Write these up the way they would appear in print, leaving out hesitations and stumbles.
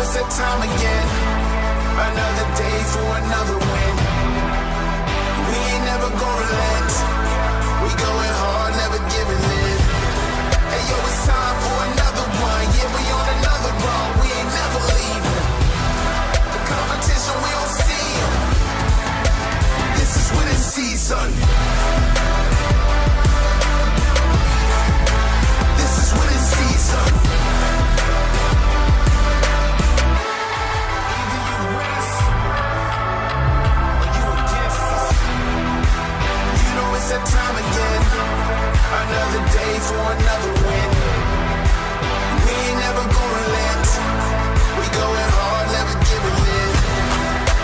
it's that time again. Another day for another win. We ain't never gonna relent. We going hard, never giving in. Hey yo, it's time for another one. Yeah, we on another run. We ain't never leaving. The competition, we don't see 'em. This is winning season. This is winning season. It's that time again. Another day for another win. We ain't never gonna relent. We going hard, never giving in.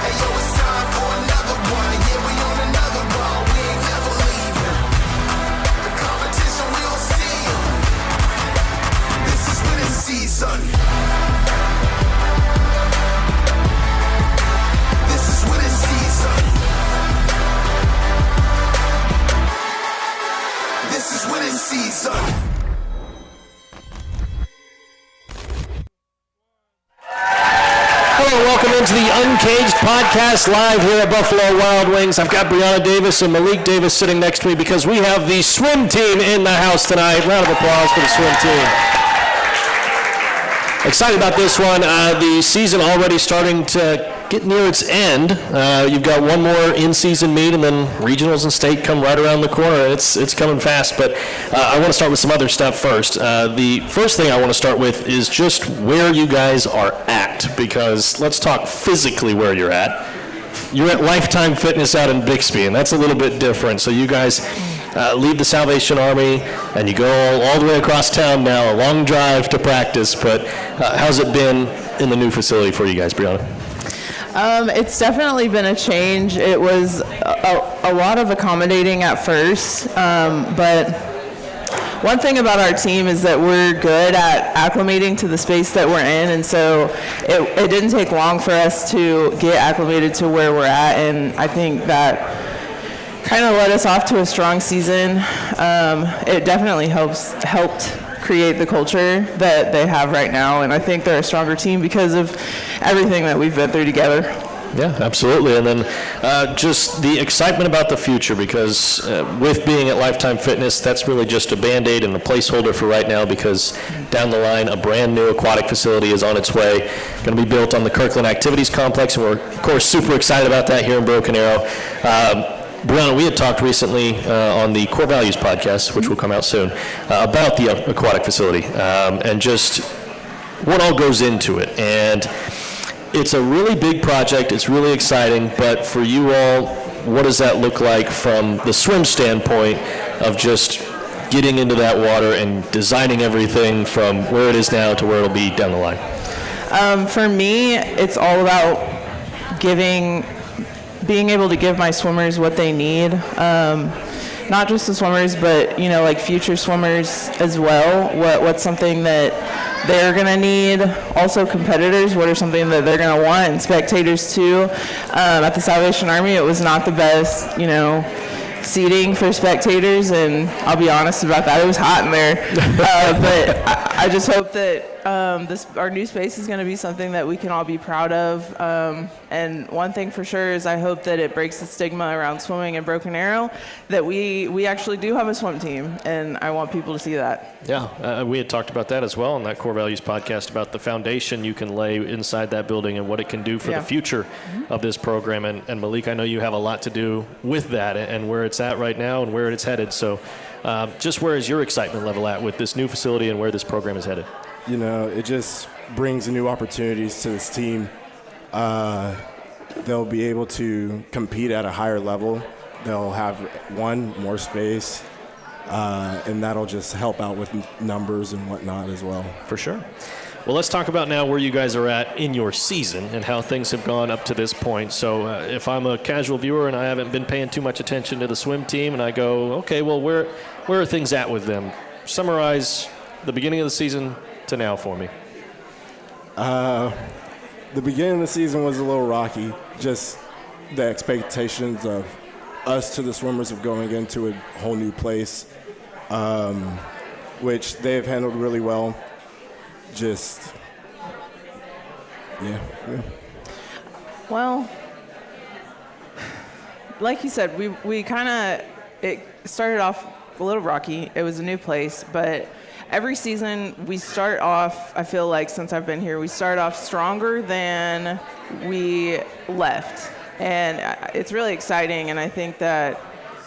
Hey yo, it's time for another one. Yeah, we on another run. We ain't never leaving. The competition, we don't see 'em. This is winning season. This is winning season. This is winning season. Hello, welcome into the Uncaged podcast live here at Buffalo Wild Wings. I've got Breonna Davis and Malik Davis sitting next to me because we have the swim team in the house tonight. Round of applause for the swim team. Excited about this one. The season already starting to get near its end. You've got one more in-season meet, and then regionals and state come right around the corner. It's coming fast, but I want to start with some other stuff first. The first thing I want to start with is just where you guys are at, because let's talk physically where you're at. You're at Lifetime Fitness out in Bixby, and that's a little bit different. So you guys leave the Salvation Army, and you go all the way across town now, a long drive to practice, but how's it been in the new facility for you guys, Breonna? It's definitely been a change. It was a lot of accommodating at first, but one thing about our team is that we're good at acclimating to the space that we're in, and so it didn't take long for us to get acclimated to where we're at, and I think that kind of led us off to a strong season. It definitely helped create the culture that they have right now, and I think they're a stronger team because of everything that we've been through together. Yeah, absolutely. And then just the excitement about the future, because with being at Lifetime Fitness, that's really just a Band-Aid and a placeholder for right now, because down the line, a brand new aquatic facility is on its way, going to be built on the Kirkland Activities Complex, and we're, of course, super excited about that here in Broken Arrow. Breonna, we had talked recently on the Core Values podcast, which will come out soon, about the aquatic facility and just what all goes into it. And it's a really big project. It's really exciting. But for you all, what does that look like from the swim standpoint of just getting into that water and designing everything from where it is now to where it'll be down the line? For me, it's all about being able to give my swimmers what they need. Not just the swimmers, but like future swimmers as well. What's something that they're gonna need? Also competitors, what are something that they're gonna want? And spectators too. At the Salvation Army, it was not the best, seating for spectators, and I'll be honest about that. It was hot in there. But I just hope that our new space is going to be something that we can all be proud of. And one thing for sure is I hope that it breaks the stigma around swimming in Broken Arrow, that we actually do have a swim team, and I want people to see that. Yeah, we had talked about that as well on that Core Values podcast, about the foundation you can lay inside that building and what it can do for the future of this program. And Malik, I know you have a lot to do with that and where it's at right now and where it's headed. So just where is your excitement level at with this new facility and where this program is headed? It just brings new opportunities to this team. They'll be able to compete at a higher level. They'll have more space, and that'll just help out with numbers and whatnot as well. For sure. Well, let's talk about now where you guys are at in your season and how things have gone up to this point. So if I'm a casual viewer and I haven't been paying too much attention to the swim team, and I go, okay, well, where are things at with them? Summarize the beginning of the season to now for me. The beginning of the season was a little rocky. Just the expectations of us to the swimmers of going into a whole new place, which they've handled really well. Just Yeah. Well, like you said, we kind of, it started off a little rocky. It was a new place, but every season we start off, I feel like since I've been here, we start off stronger than we left. And it's really exciting, and I think that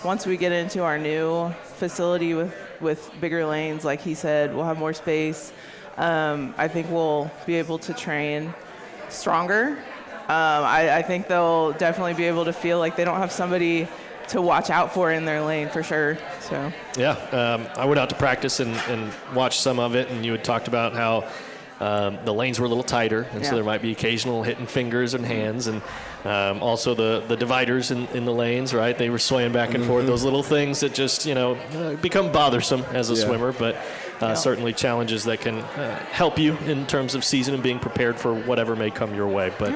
once we get into our new facility with bigger lanes, like he said, we'll have more space. I think we'll be able to train stronger. I think they'll definitely be able to feel like they don't have somebody to watch out for in their lane for sure. So Yeah, I went out to practice and watched some of it, and you had talked about how the lanes were a little tighter, and so there might be occasional hitting fingers and hands, and also the dividers in the lanes, right? They were swaying back and forth. Those little things that just, become bothersome as a swimmer, but certainly challenges that can help you in terms of season and being prepared for whatever may come your way. But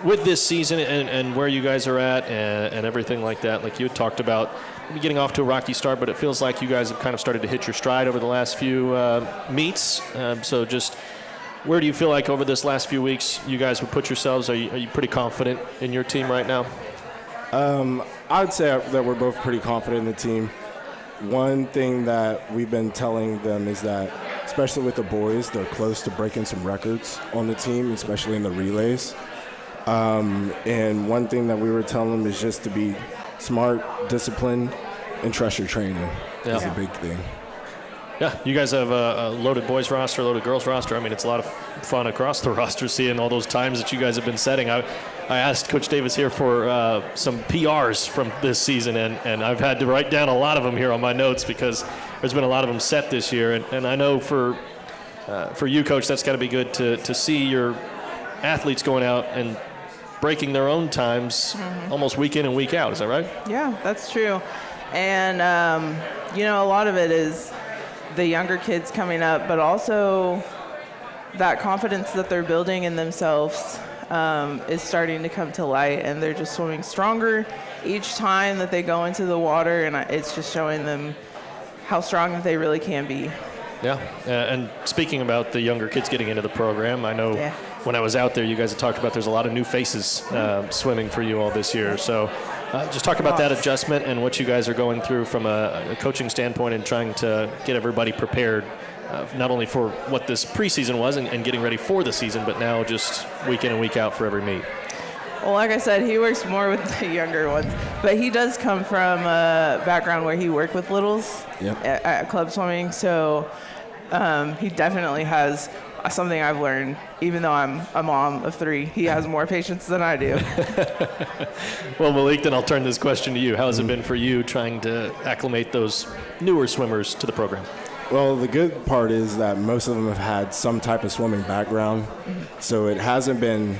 with this season and where you guys are at and everything like that, like you had talked about, getting off to a rocky start, but it feels like you guys have kind of started to hit your stride over the last few meets. So just where do you feel like over this last few weeks you guys would put yourselves? Are you pretty confident in your team right now? I'd say that we're both pretty confident in the team. One thing that we've been telling them is that, especially with the boys, they're close to breaking some records on the team, especially in the relays. And one thing that we were telling them is just to be smart, disciplined, and trust your training is a big thing. Yeah, you guys have a loaded boys roster, loaded girls roster. I mean, it's a lot of fun across the roster seeing all those times that you guys have been setting. I asked Coach Davis here for some PRs from this season, and I've had to write down a lot of them here on my notes because there's been a lot of them set this year. And I know for you, Coach, that's got to be good to see your athletes going out and breaking their own times almost week in and week out. Is that right? yeah, that's true. And, a lot of it is the younger kids coming up, but also that confidence that they're building in themselves is starting to come to light, and they're just swimming stronger each time that they go into the water, and it's just showing them how strong that they really can be. Yeah, and speaking about the younger kids getting into the program, I know when I was out there, you guys had talked about there's a lot of new faces swimming for you all this year. So just talk about that adjustment and what you guys are going through from a coaching standpoint and trying to get everybody prepared, not only for what this preseason was and getting ready for the season, but now just week in and week out for every meet. Well, like I said, he works more with the younger ones, but he does come from a background where he worked with littles at club swimming, so he definitely has something I've learned. Even though I'm a mom of 3, he has more patience than I do. Well, Malik, then I'll turn this question to you. How has it been for you trying to acclimate those newer swimmers to the program? Well, the good part is that most of them have had some type of swimming background, so it hasn't been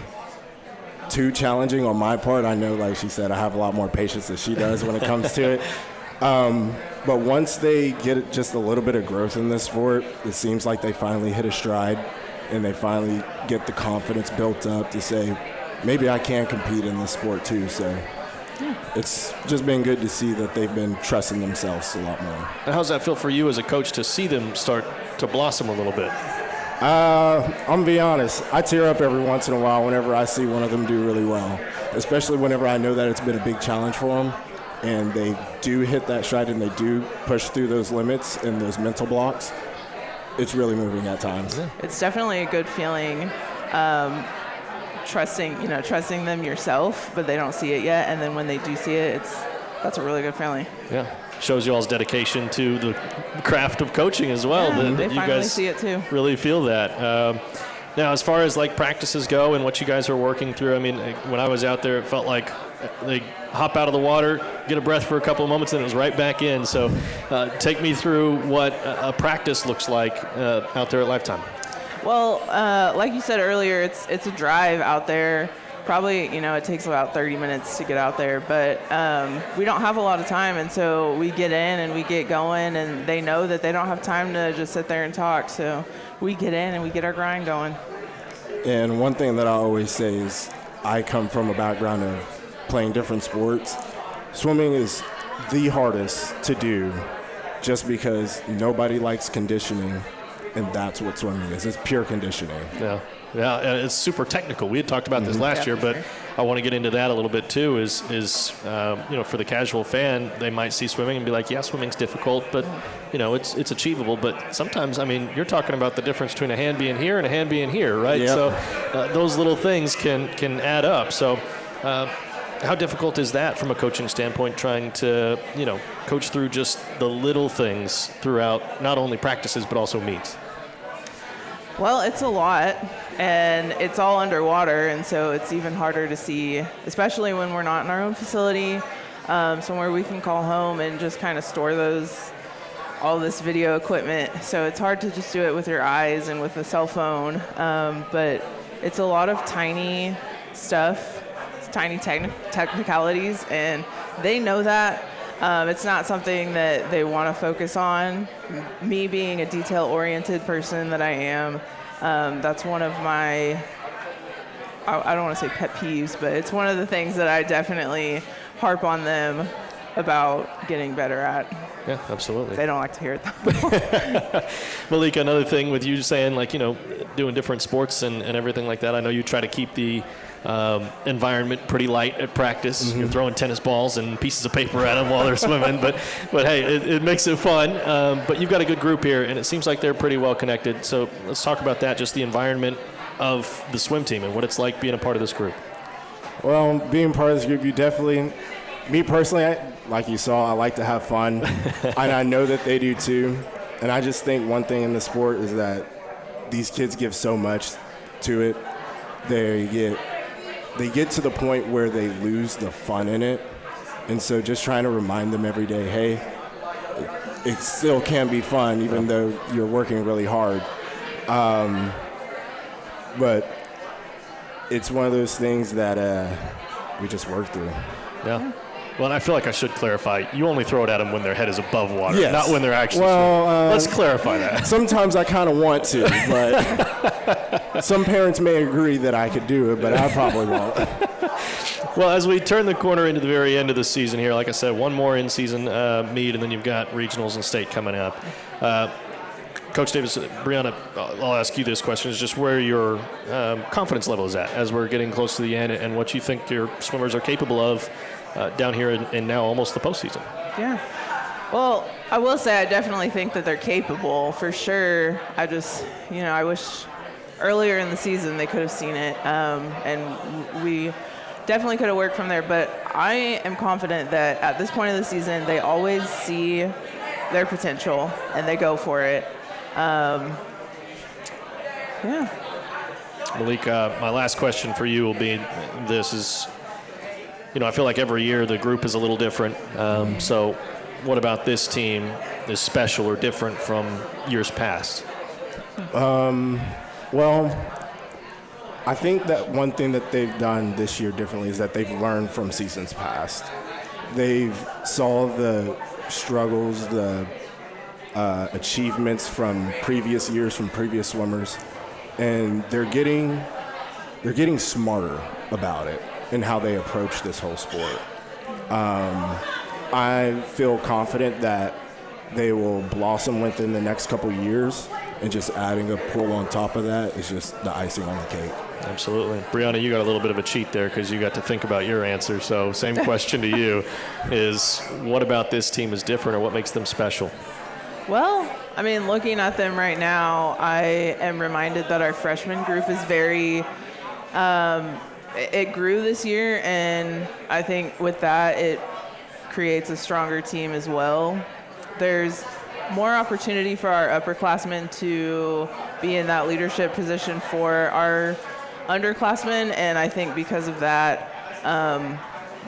too challenging on my part. I know, like she said, I have a lot more patience than she does when it comes to it. But once they get just a little bit of growth in this sport, it seems like they finally hit a stride and they finally get the confidence built up to say, maybe I can compete in this sport too. So it's just been good to see that they've been trusting themselves a lot more. And how's that feel for you as a coach to see them start to blossom a little bit? I'm going to be honest. I tear up every once in a while whenever I see one of them do really well, especially whenever I know that it's been a big challenge for them. And they do hit that stride and they do push through those limits and those mental blocks. It's really moving at times. It's definitely a good feeling, trusting them yourself, but they don't see it yet. And then when they do see it, that's a really good feeling. Yeah, shows you all's dedication to the craft of coaching as well. Yeah, they you finally guys see it too. Really feel that. Now, as far as like practices go and what you guys are working through, I mean, when I was out there, it felt like they hop out of the water, get a breath for a couple of moments, and it was right back in. So take me through what a practice looks like out there at Lifetime. Well, like you said earlier, it's a drive out there. Probably, it takes about 30 minutes to get out there, but we don't have a lot of time, and so we get in and we get going, and they know that they don't have time to just sit there and talk, so we get in and we get our grind going. And one thing that I always say is I come from a background of playing different sports. Swimming is the hardest to do just because nobody likes conditioning and that's what swimming is. It's pure conditioning. Yeah, and it's super technical. We had talked about this last year, but I want to get into that a little bit too. Is for the casual fan, they might see swimming and be like, yeah, swimming's difficult, but it's achievable. But sometimes, I mean, you're talking about the difference between a hand being here and a hand being here, right? Yep. So those little things can add up. So. How difficult is that from a coaching standpoint, trying to, coach through just the little things throughout not only practices but also meets? Well, it's a lot, and it's all underwater, and so it's even harder to see, especially when we're not in our own facility, somewhere we can call home and just kind of store all this video equipment. So it's hard to just do it with your eyes and with a cell phone, but it's a lot of tiny stuff, tiny technicalities, and they know that. It's not something that they want to focus on. Me being a detail-oriented person that I am, that's one of my, I don't want to say pet peeves, but it's one of the things that I definitely harp on them about getting better at. Yeah, absolutely. They don't like to hear it, though. Malika, another thing with you saying, doing different sports and everything like that, I know you try to keep the environment pretty light at practice. Mm-hmm. You're throwing tennis balls and pieces of paper at them while they're swimming, but hey, it makes it fun. But you've got a good group here, and it seems like they're pretty well connected. So let's talk about that, just the environment of the swim team and what it's like being a part of this group. Well, being part of this group, you definitely, me personally, like you saw, I like to have fun, and I know that they do too. And I just think one thing in the sport is that these kids give so much to it. They get to the point where they lose the fun in it. And so just trying to remind them every day, hey, it still can be fun even though you're working really hard. But it's one of those things that we just work through. Yeah. Well, and I feel like I should clarify. You only throw it at them when their head is above water, Yes. not when they're actually swimming. Let's clarify that. Sometimes I kind of want to, but some parents may agree that I could do it, but I probably won't. Well, as we turn the corner into the very end of the season here, like I said, one more in-season meet, and then you've got regionals and state coming up. Coach Davis, Breonna, I'll ask you this question, is just where your confidence level is at as we're getting close to the end and what you think your swimmers are capable of down here in now almost the postseason. Yeah. Well, I will say I definitely think that they're capable, for sure. I just, I wish earlier in the season they could have seen it, and we definitely could have worked from there. But I am confident that at this point of the season, they always see their potential, and they go for it. Yeah. Malika, my last question for you will be this is, I feel like every year the group is a little different. So what about this team is special or different from years past? Well, I think that one thing that they've done this year differently is that they've learned from seasons past. They've saw the struggles, the achievements from previous years, from previous swimmers, and they're getting smarter about it and how they approach this whole sport. I feel confident that they will blossom within the next couple years, and just adding a pool on top of that is just the icing on the cake. Absolutely. Breonna, you got a little bit of a cheat there because you got to think about your answer. So same question to you is, what about this team is different, or what makes them special? Well, I mean, looking at them right now, I am reminded that our freshman group is very, it grew this year, and I think with that, it creates a stronger team as well. There's more opportunity for our upperclassmen to be in that leadership position for our underclassmen, and I think because of that,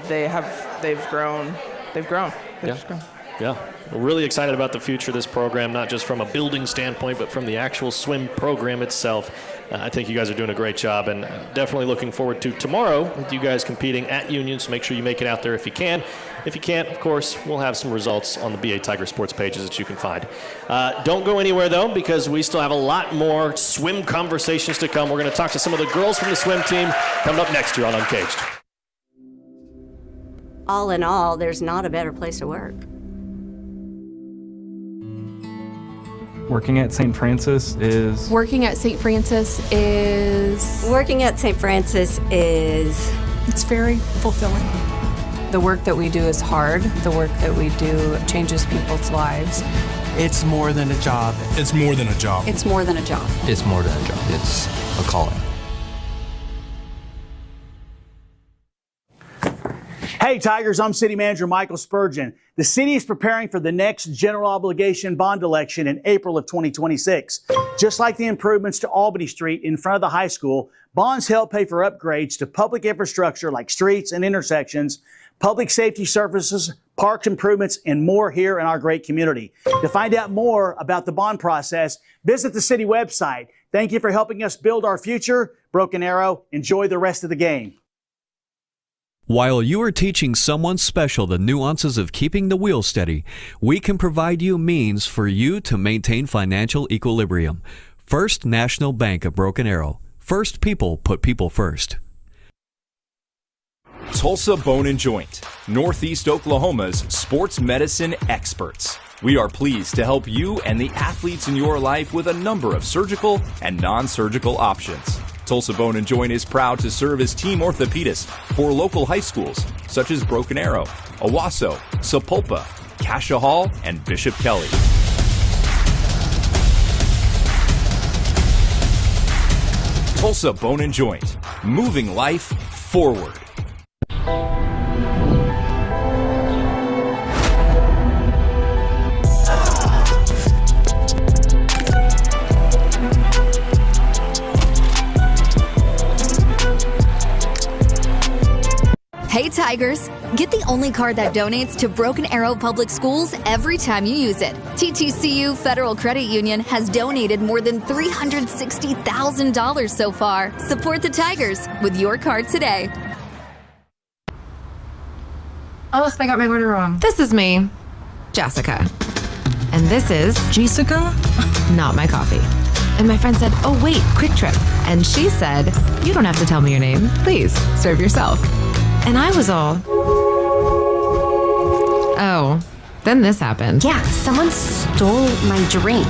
they've grown. They've just grown. Yeah. We're really excited about the future of this program, not just from a building standpoint, but from the actual swim program itself. I think you guys are doing a great job, and definitely looking forward to tomorrow with you guys competing at Union, so make sure you make it out there if you can. If you can't, of course, we'll have some results on the BA Tiger Sports pages that you can find. Don't go anywhere, though, because we still have a lot more swim conversations to come. We're going to talk to some of the girls from the swim team coming up next year on Uncaged. All in all, there's not a better place to work. Working at St. Francis is... Working at St. Francis is... Working at St. Francis is... It's very fulfilling. The work that we do is hard. The work that we do changes people's lives. It's more than a job. It's more than a job. It's more than a job. It's more than a job. It's a calling. Hey Tigers, I'm City Manager Michael Spurgeon. The city is preparing for the next general obligation bond election in April of 2026. Just like the improvements to Albany Street in front of the high school, bonds help pay for upgrades to public infrastructure like streets and intersections, public safety services, park improvements, and more here in our great community. To find out more about the bond process, visit the city website. Thank you for helping us build our future. Broken Arrow, enjoy the rest of the game. While you are teaching someone special the nuances of keeping the wheel steady, we can provide you means for you to maintain financial equilibrium. First National Bank of Broken Arrow. First people put people first. Tulsa Bone and Joint, Northeast Oklahoma's sports medicine experts. We are pleased to help you and the athletes in your life with a number of surgical and non-surgical options. Tulsa Bone and Joint is proud to serve as team orthopedist for local high schools such as Broken Arrow, Owasso, Sapulpa, Cascia Hall, and Bishop Kelly. Tulsa Bone and Joint, moving life forward. Hey Tigers! Get the only card that donates to Broken Arrow Public Schools every time you use it. TTCU Federal Credit Union has donated more than $360,000 so far. Support the Tigers with your card today. Oh, I got my order wrong. This is me, Jessica. And this is... Jessica? Not my coffee. And my friend said, oh wait, Quick Trip. And she said, you don't have to tell me your name. Please, serve yourself. And I was all... Oh, then this happened. Yeah, someone stole my drink.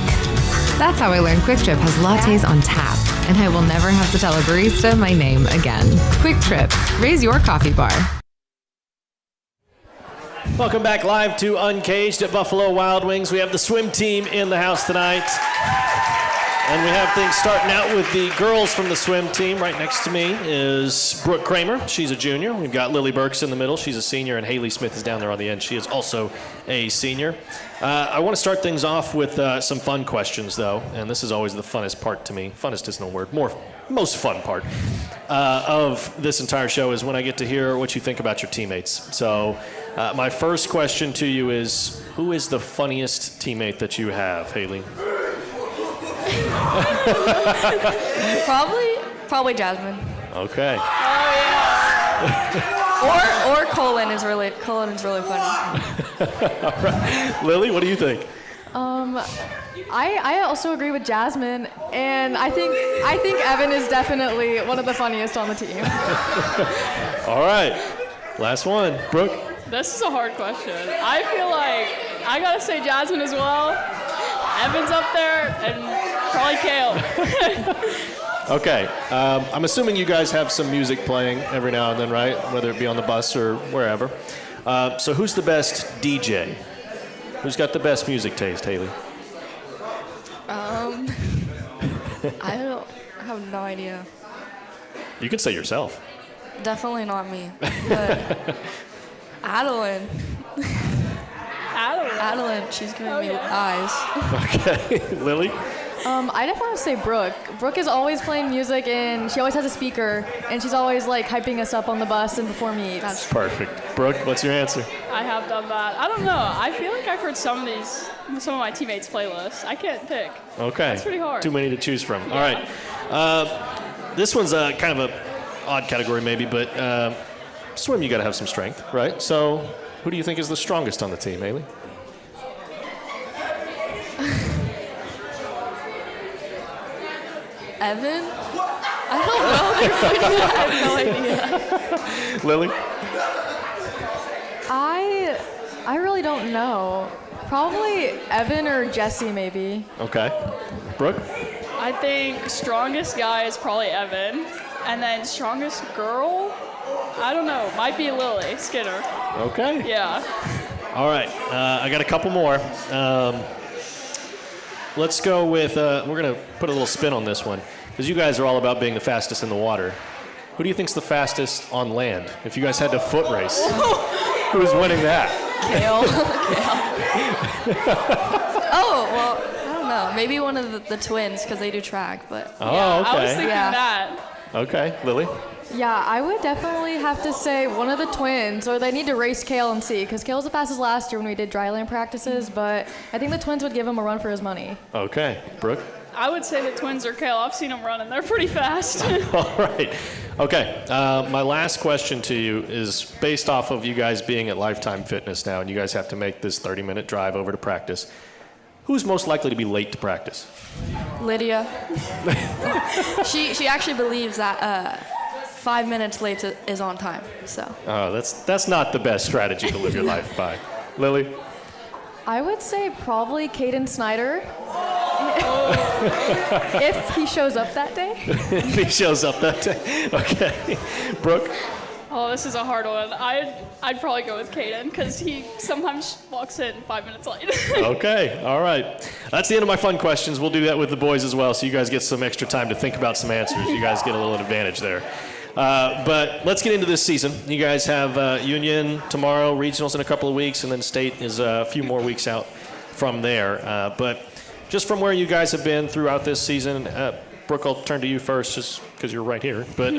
That's how I learned Quick Trip has lattes on tap. And I will never have to tell a barista my name again. Quick Trip, raise your coffee bar. Welcome back live to Uncaged at Buffalo Wild Wings. We have the swim team in the house tonight. And we have things starting out with the girls from the swim team. Right next to me is Brooke Kramer. She's a junior. We've got Lily Burks in the middle. She's a senior. And Haley Smith is down there on the end. She is also a senior. I want to start things off with some fun questions, though. And this is always the funnest part to me. Funnest isn't a word. Most fun part of this entire show is when I get to hear what you think about your teammates. So my first question to you is, who is the funniest teammate that you have, Haley? Probably Jasmine. Okay. Oh yeah. or Colin is really funny. All right. Lily, what do you think? I also agree with Jasmine, and I think Evan is definitely one of the funniest on the team. All right. Last one. Brooke? This is a hard question. I feel like I gotta say Jasmine as well. Evan's up there, and probably Kale. Okay. I'm assuming you guys have some music playing every now and then, right? Whether it be on the bus or wherever. So who's the best DJ? Who's got the best music taste, Haley? I have no idea. You can say yourself. Definitely not me. But Adeline. Adeline, she's giving me eyes. Okay. Lily? I definitely have to say Brooke. Brooke is always playing music, and she always has a speaker, and she's always like hyping us up on the bus and before meets. That's perfect. Brooke, what's your answer? I have done that. I don't know. I feel like I've heard some of my teammates' playlists. I can't pick. Okay. It's pretty hard. Too many to choose from. Yeah. All right. This one's kind of a odd category maybe, but swim you got to have some strength, right? So who do you think is the strongest on the team, Haley? Evan? I don't know. I have no idea. Lily? I really don't know. Probably Evan or Jesse, maybe. Okay. Brooke? I think strongest guy is probably Evan. And then strongest girl, I don't know, might be Lily Skinner. Okay. Yeah. All right. I got a couple more. Let's go with, we're going to put a little spin on this one, because you guys are all about being the fastest in the water. Who do you think's the fastest on land? If you guys had to foot race, who's winning that? Kale. Oh, well, I don't know. Maybe one of the twins, because they do track, but. Oh, yeah, okay. I was thinking that. Okay. Lily? Yeah, I would definitely have to say one of the twins, or they need to race Kale and see, because Kale was the fastest last year when we did dryland practices, but I think the twins would give him a run for his money. Okay. Brooke? I would say the twins are Kale. I've seen them running. They're pretty fast. All right. Okay. My last question to you is based off of you guys being at Lifetime Fitness now, and you guys have to make this 30-minute drive over to practice. Who's most likely to be late to practice? Lydia. She actually believes that 5 minutes late is on time. So. Oh, that's not the best strategy to live your life by. Lily? I would say probably Caden Snyder. If he shows up that day. If he shows up that day. Okay. Brooke? Oh, this is a hard one. I'd probably go with Caden, because he sometimes walks in 5 minutes late. Okay. All right. That's the end of my fun questions. We'll do that with the boys as well, so you guys get some extra time to think about some answers. You guys get a little advantage there. But let's get into this season. You guys have Union tomorrow, regionals in a couple of weeks, and then state is a few more weeks out from there. But just from where you guys have been throughout this season, Brooke, I'll turn to you first just because you're right here. But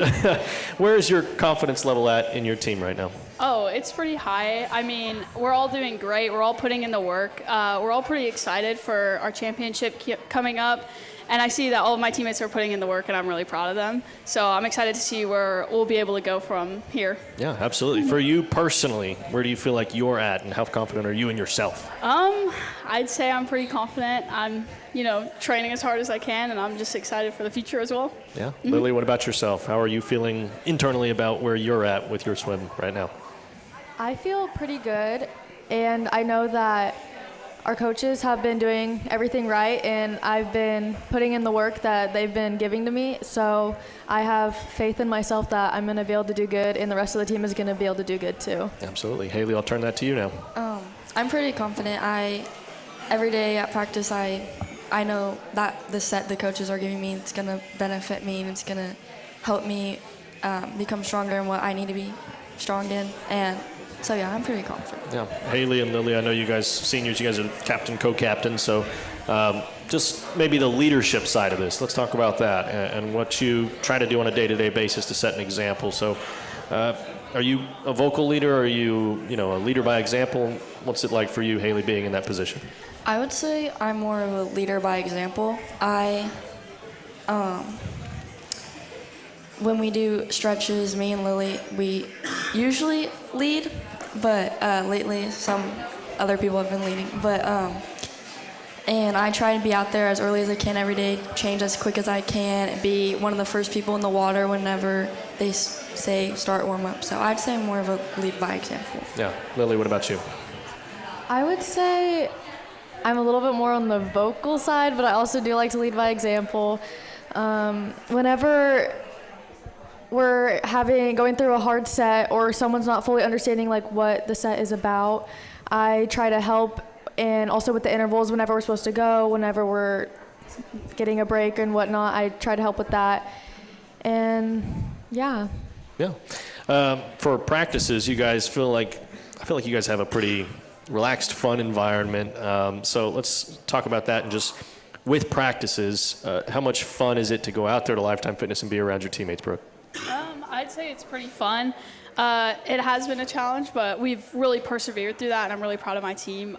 where is your confidence level at in your team right now? Oh, it's pretty high. I mean, we're all doing great. We're all putting in the work. We're all pretty excited for our championship coming up. And I see that all of my teammates are putting in the work, and I'm really proud of them. So I'm excited to see where we'll be able to go from here. Yeah, absolutely. For you personally, where do you feel like you're at, and how confident are you in yourself? I'd say I'm pretty confident. I'm, training as hard as I can, and I'm just excited for the future as well. Yeah. Lily, what about yourself? How are you feeling internally about where you're at with your swim right now? I feel pretty good, and I know that our coaches have been doing everything right, and I've been putting in the work that they've been giving to me. So I have faith in myself that I'm going to be able to do good, and the rest of the team is going to be able to do good too. Absolutely. Haley, I'll turn that to you now. I'm pretty confident. Every day at practice, I know that the set the coaches are giving me, it's going to benefit me, and it's going to help me become stronger in what I need to be strong in. And so, yeah, I'm pretty confident. Yeah. Haley and Lily, I know you guys, seniors, you guys are captain, co-captain, so just maybe the leadership side of this. Let's talk about that and what you try to do on a day-to-day basis to set an example. So are you a vocal leader? Or are you, a leader by example? What's it like for you, Haley, being in that position? I would say I'm more of a leader by example. When we do stretches, me and Lily, we usually lead, but lately some other people have been leading. But and I try to be out there as early as I can every day, change as quick as I can, and be one of the first people in the water whenever they say start warm up. So I'd say I'm more of a lead by example. Yeah. Lily, what about you? I would say I'm a little bit more on the vocal side, but I also do like to lead by example. Whenever we're going through a hard set, or someone's not fully understanding what the set is about, I try to help, and also with the intervals, whenever we're supposed to go, whenever we're getting a break and whatnot, I try to help with that. And yeah. Yeah. For practices, I feel like you guys have a pretty relaxed, fun environment. So let's talk about that, and just with practices, how much fun is it to go out there to Lifetime Fitness and be around your teammates, Brooke? I'd say it's pretty fun. It has been a challenge, but we've really persevered through that, and I'm really proud of my team.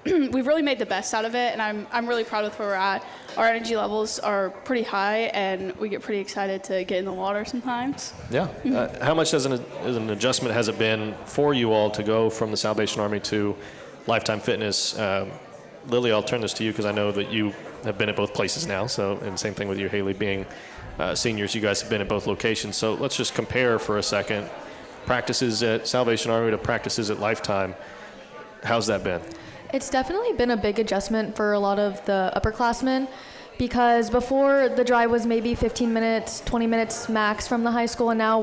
We've really made the best out of it, and I'm really proud with where we're at. Our energy levels are pretty high, and we get pretty excited to get in the water sometimes. Yeah. How much as an adjustment has it been for you all to go from the Salvation Army to Lifetime Fitness? Lily, I'll turn this to you because I know that you have been at both places now. So, and same thing with you, Haley, being seniors. You guys have been at both locations. So let's just compare for a second. Practices at Salvation Army to practices at Lifetime. How's that been? It's definitely been a big adjustment for a lot of the upperclassmen because before the drive was maybe 15 minutes, 20 minutes max from the high school, and now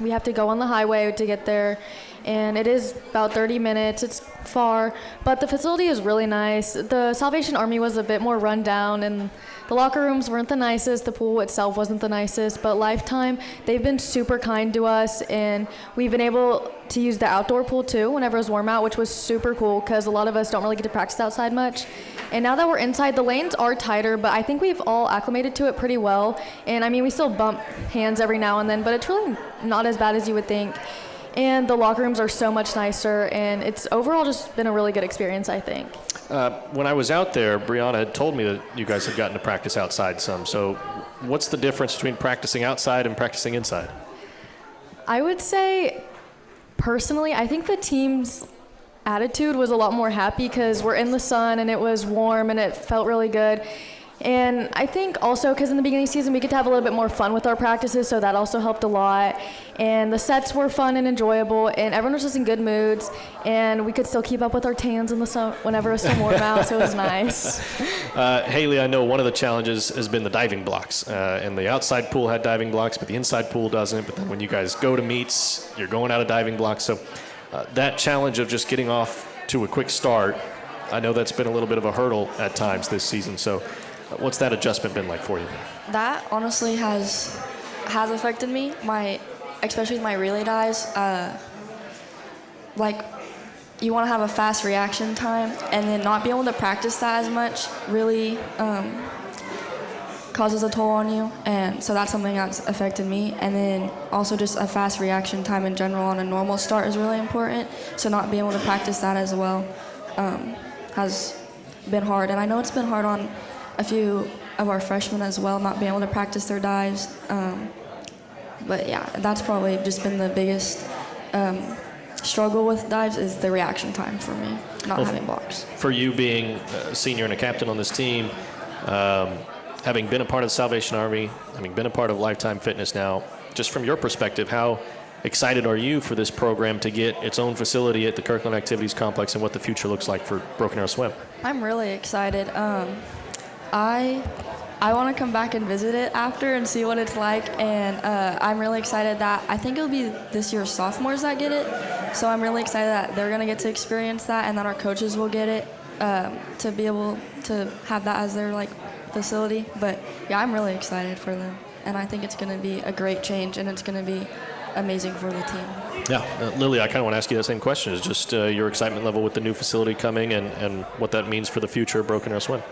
we have to go on the highway to get there, and it is about 30 minutes. It's far, but the facility is really nice. The Salvation Army was a bit more run down, and the locker rooms weren't the nicest. The pool itself wasn't the nicest, but Lifetime, they've been super kind to us, and we've been able to use the outdoor pool too whenever it's warm out, which was super cool because a lot of us don't really get to practice outside much. And now that we're inside, the lanes are tighter, but I think we've all acclimated to it pretty well. And I mean, we still bump hands every now and then, but it's really not as bad as you would think. And the locker rooms are so much nicer, and it's overall just been a really good experience, I think. When I was out there, Breonna had told me that you guys had gotten to practice outside some. So what's the difference between practicing outside and practicing inside? I would say, personally, I think the team's attitude was a lot more happy because we're in the sun and it was warm and it felt really good. And I think also because in the beginning of the season we get to have a little bit more fun with our practices, so that also helped a lot. And the sets were fun and enjoyable, and everyone was just in good moods, and we could still keep up with our tans in the sun whenever it was still warm out, so it was nice. Haley, I know one of the challenges has been the diving blocks, and the outside pool had diving blocks, but the inside pool doesn't. But then when you guys go to meets, you're going out of diving blocks. So that challenge of just getting off to a quick start, I know that's been a little bit of a hurdle at times this season. So what's that adjustment been like for you? That honestly has affected me, especially with my relay dives. Like, you want to have a fast reaction time, and then not be able to practice that as much really causes a toll on you, and so that's something that's affected me. And then also just a fast reaction time in general on a normal start is really important, so not being able to practice that as well has been hard. And I know it's been hard on a few of our freshmen as well, not being able to practice their dives. But yeah, that's probably just been the biggest struggle with dives is the reaction time for me, not having blocks. For you being a senior and a captain on this team, having been a part of the Salvation Army, having been a part of Lifetime Fitness now, just from your perspective, how excited are you for this program to get its own facility at the Kirkland Activities Complex and what the future looks like for Broken Arrow Swim? I'm really excited. I want to come back and visit it after and see what it's like, and I'm really excited that I think it'll be this year's sophomores that get it, so I'm really excited that they're going to get to experience that and that our coaches will get it to be able to have that as their facility. But yeah, I'm really excited for them, and I think it's going to be a great change, and it's going to be amazing for the team. Yeah, Lily, I kind of want to ask you that same question. Is just your excitement level with the new facility coming and what that means for the future of Broken Arrow Swim?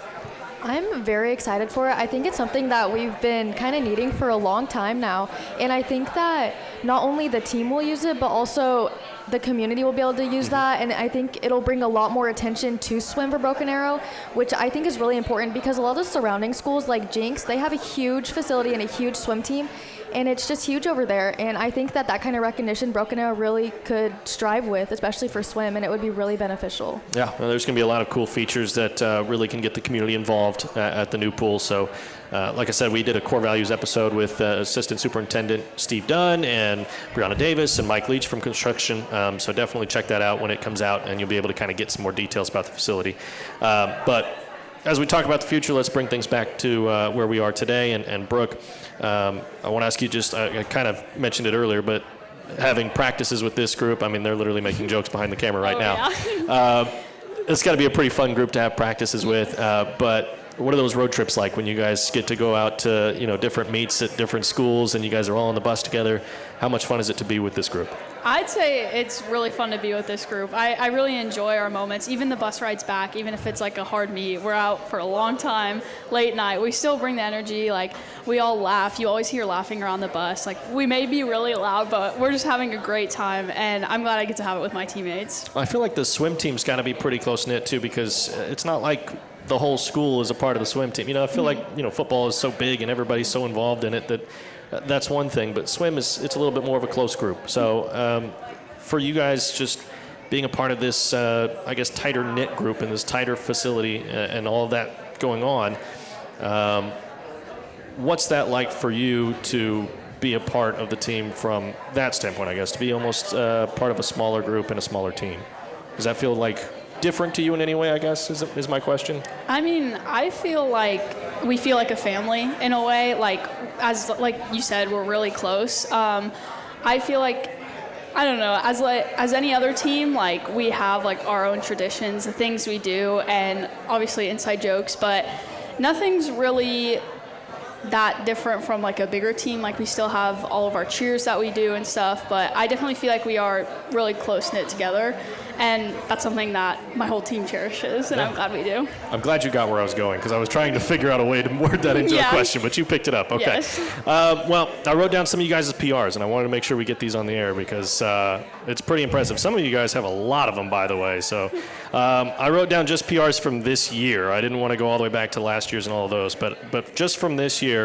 I'm very excited for it. I think it's something that we've been kind of needing for a long time now. And I think that not only the team will use it, but also the community will be able to use that. And I think it'll bring a lot more attention to swim for Broken Arrow, which I think is really important because a lot of the surrounding schools like Jinx, they have a huge facility and a huge swim team. And it's just huge over there. And I think that kind of recognition Broken Arrow really could strive with, especially for swim, and it would be really beneficial. Yeah, well, there's going to be a lot of cool features that really can get the community involved at the new pool. So, like I said, we did a core values episode with Assistant Superintendent Steve Dunn and Breonna Davis and Mike Leach from construction. So definitely check that out when it comes out, and you'll be able to kind of get some more details about the facility. But as we talk about the future, let's bring things back to where we are today. And Brooke, I want to ask you just, I kind of mentioned it earlier, but having practices with this group, I mean, they're literally making jokes behind the camera right now. Yeah. It's got to be a pretty fun group to have practices with. But what are those road trips like when you guys get to go out to different meets at different schools and you guys are all on the bus together? How much fun is it to be with this group? I'd say it's really fun to be with this group. I really enjoy our moments, even the bus rides back, even if it's like a hard meet. We're out for a long time, late night. We still bring the energy. Like, we all laugh. You always hear laughing around the bus. Like, we may be really loud, but we're just having a great time, and I'm glad I get to have it with my teammates. I feel like the swim team's got to be pretty close-knit, too, because it's not like the whole school is a part of the swim team. I feel like, football is so big and everybody's so involved in it that that's one thing, but swim it's a little bit more of a close group. So for you guys just being a part of this, I guess, tighter knit group in this tighter facility and all of that going on, what's that like for you to be a part of the team from that standpoint, I guess, to be almost part of a smaller group and a smaller team? Does that feel like different to you in any way, I guess, is my question? I mean, I feel like we feel like a family in a way. Like you said, we're really close. I feel like, I don't know, as any other team, like we have like our own traditions, the things we do, and obviously inside jokes, but nothing's really that different from like a bigger team. Like we still have all of our cheers that we do and stuff, but I definitely feel like we are really close knit together, and that's something that my whole team cherishes, and I'm glad we do. I'm glad you got where I was going, because I was trying to figure out a way to word that into a question, but you picked it up. Okay. Yes. Well, I wrote down some of you guys' PRs, and I wanted to make sure we get these on the air because it's pretty impressive. Some of you guys have a lot of them, by the way. So I wrote down just PRs from this year. I didn't want to go all the way back to last year's and all of those, but just from this year,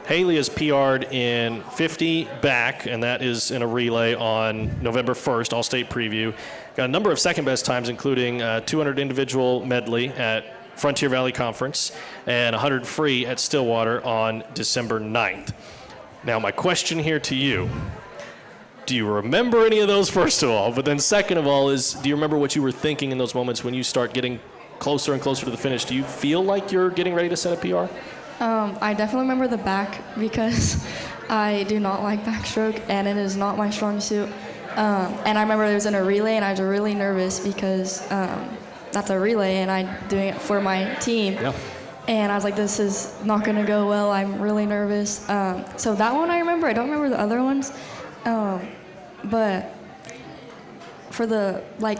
Haley has PR'd in 50 back, and that is in a relay on November 1st, All-State Preview. Got a number of second-best times, including 200 individual medley at Frontier Valley Conference and 100 free at Stillwater on December 9th. Now, my question here to you, do you remember any of those, first of all? But then second of all is, do you remember what you were thinking in those moments when you start getting closer and closer to the finish? Do you feel like you're getting ready to set a PR? I definitely remember the back because I do not like backstroke, and it is not my strong suit. And I remember it was in a relay, and I was really nervous because that's a relay, and I'm doing it for my team. Yeah. And I was like, this is not going to go well. I'm really nervous. So that one I remember. I don't remember the other ones. But for the, like,